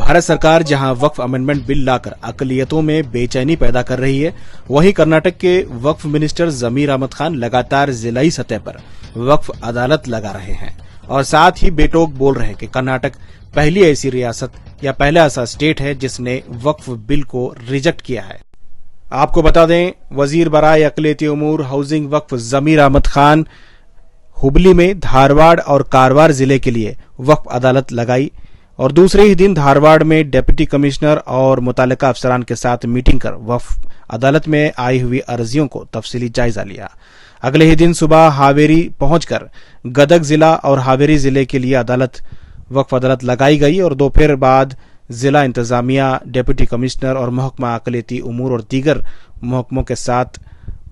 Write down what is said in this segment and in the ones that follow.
भारत सरकार जहां वक्फ amendment bill लाकर अकलियतों में बेचैनी पैदा कर रही है, वहीं कर्नाटक के वक्फ मिनिस्टर जमीर अहमद खान लगातार जिलाई सतह पर वक्फ अदालत लगा रहे हैं और साथ ही बेटोक बोल रहे हैं कि कर्नाटक पहली ऐसी रियासत या पहला ऐसा स्टेट है जिसने वक्फ बिल को रिजेक्ट किया है। आपको बता दें, वजीर बराए अकलियती उमूर हाउसिंग वक्फ जमीर अहमद खान हुबली में धारवाड़ और कारवार जिले के लिए वक्फ अदालत लगाई और दूसरे ही दिन धारवाड़ में डिप्टी कमिश्नर और मुतालिका अफसरान के साथ मीटिंग कर वक्फ अदालत में आई हुई अर्जियों को तफसीली जायजा लिया। अगले ही दिन सुबह हावेरी पहुंचकर गदग जिला और हावेरी जिले के लिए वक्फ अदालत लगाई गई और दोपहर बाद जिला इंतजामिया, डिप्टी कमिश्नर और महकमा अकलियती उमूर और दीगर महकमों के साथ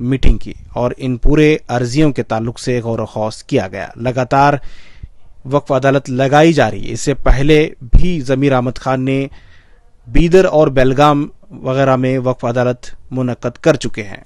मीटिंग की और इन पूरे अर्जियों के ताल्लुक से गौर खौस किया गया। लगातार वक्फ अदालत लगाई जा रही है। इससे पहले भी जमीर अहमद खान ने बीदर और बेलगाम वगैरह में वक्फ अदालत मुनक्कद कर चुके हैं।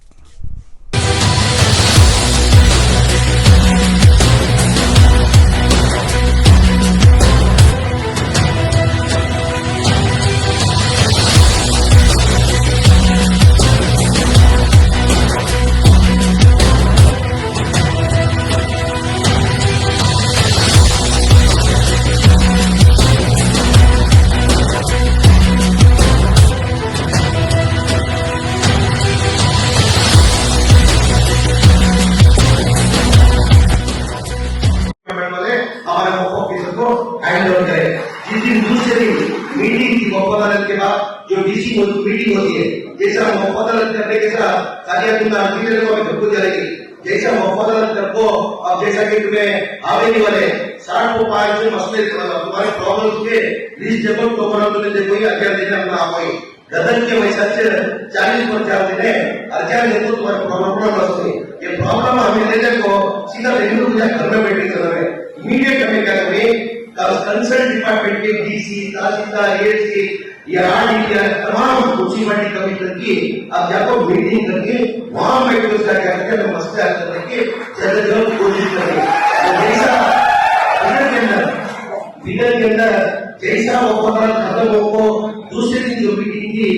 मीटिंग की अदालत के बाद जो डीसी मीटिंग होती है, जैसा अदालत करने के साथ जैसा अदालत करको अब जैसा कि तुम्हें आवेदन वाले 60 मसले तुम्हारे प्रॉब्लम के लिस्ट जब कोई अध्ययन देना कोई गदन के वैसा 40% अध्ययन देखो तुम्हारे प्रॉब्लम ये प्रॉब्लम हमें लेने को सीधा रेगुलर घर में बैठे कर इमीडिएट हमें क्या करें कंसर्न डिपार्टमेंट के डीसी, तहसीलदार, एएससी या आरडीटी तमाम म्युनिसिपैलिटी कमिश्नर की अब जाको मीटिंग करके वहां बैठ कर क्या करते हैं मसले हल करने की जल्द कोशिश करेंगे। जैसा बिगड़ के अंदर जैसा वफादार खत्म हो दूसरे दिन जो मीटिंग की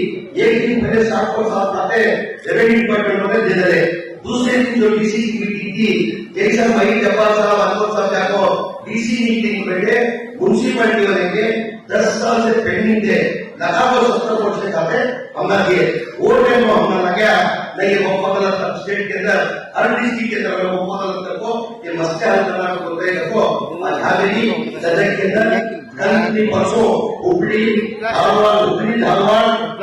एक दिन पहले 7 को 7 आते रेवेन्यू डिपार्टमेंट में दे दे दूसरे दिन जो डीसी की मीटिंग की जैसा मई जब्बार साहब अनवर साहब जाको डीसी मीटिंग बैठे म्युनिसिपैलिटी वाले के 10 साल से पेंडिंग थे लगा को 70 करोड़ से खाते हमने दिए वो टाइम में हमने लगा नहीं वफादार स्टेट के अंदर हर डिस्ट्रिक्ट के अंदर वफादार को ये मसले हल करना को बोलते हैं। देखो हावेरी गदग के अंदर कल परसों हुबली धारवाड़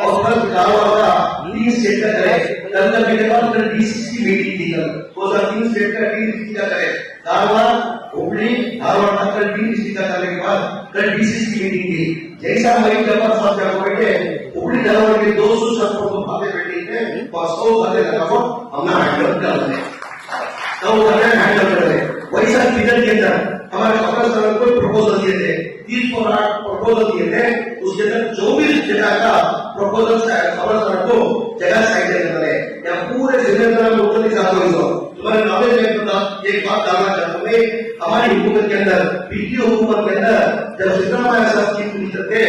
और कल कारवार का 3 स्टेट का करे कल का मेरे पास डीसी की मीटिंग थी तो 3 स्टेट का डीसी का करे कारवार हुबली धारवाड़ का कल डीसी का करने के बाद कल डीसी की मीटिंग थी। जैसा मई जब्बार साहब जब बैठे हुबली धारवाड़ के 200 को बातें बैठी थे 100 बातें लगा हमने हैंडल कर रहे तो वो हैंडल कर रहे वैसा बिगड़ के अंदर हमारे खबर सर को प्रपोजल दिए थे 30 प्रपोजल दिए थे उसके अंदर 24 जगह का प्रपोजल खबर सर को जगह साइड करने या पूरे जिले में मुख्तलिफ तुम्हारे नॉलेज में एक बात जानना चाहता हूँ हमारी हुकूमत के अंदर पीटी हुकूमत के अंदर जब सिद्धरामैया साहब चीफ मिनिस्टर थे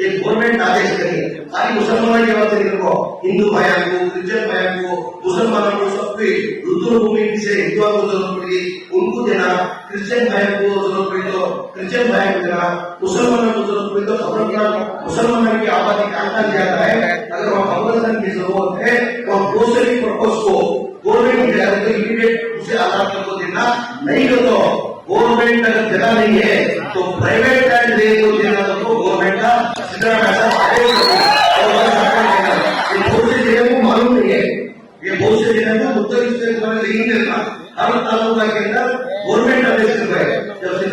एक गवर्नमेंट आदेश करी खाली मुसलमानों की बात देखो हिंदू भाइयों को क्रिश्चियन भाइयों को मुसलमानों को सबको रुद्रभूमि से हिंदुओं को जरूरत पड़ी उनको देना, क्रिश्चियन भाइयों को जरूरत पड़ी तो क्रिश्चियन भाइयों को देना, मुसलमानों को जरूरत पड़ी तो खबर मुसलमानों की आबादी काटना ज्यादा है अगर वहाँ खबर की जरूरत है तो ग्रोसरी पर्पज को गवर्नमेंट इमीडिएट उसे आजाद को देना नहीं हो तो गवर्नमेंट अगर जगह नहीं है तो प्राइवेट लैंड दे तो देना तो गवर्नमेंट का बहुत से जगह को मालूम नहीं है ये बहुत से जगह को उत्तर हर तालुका के अंदर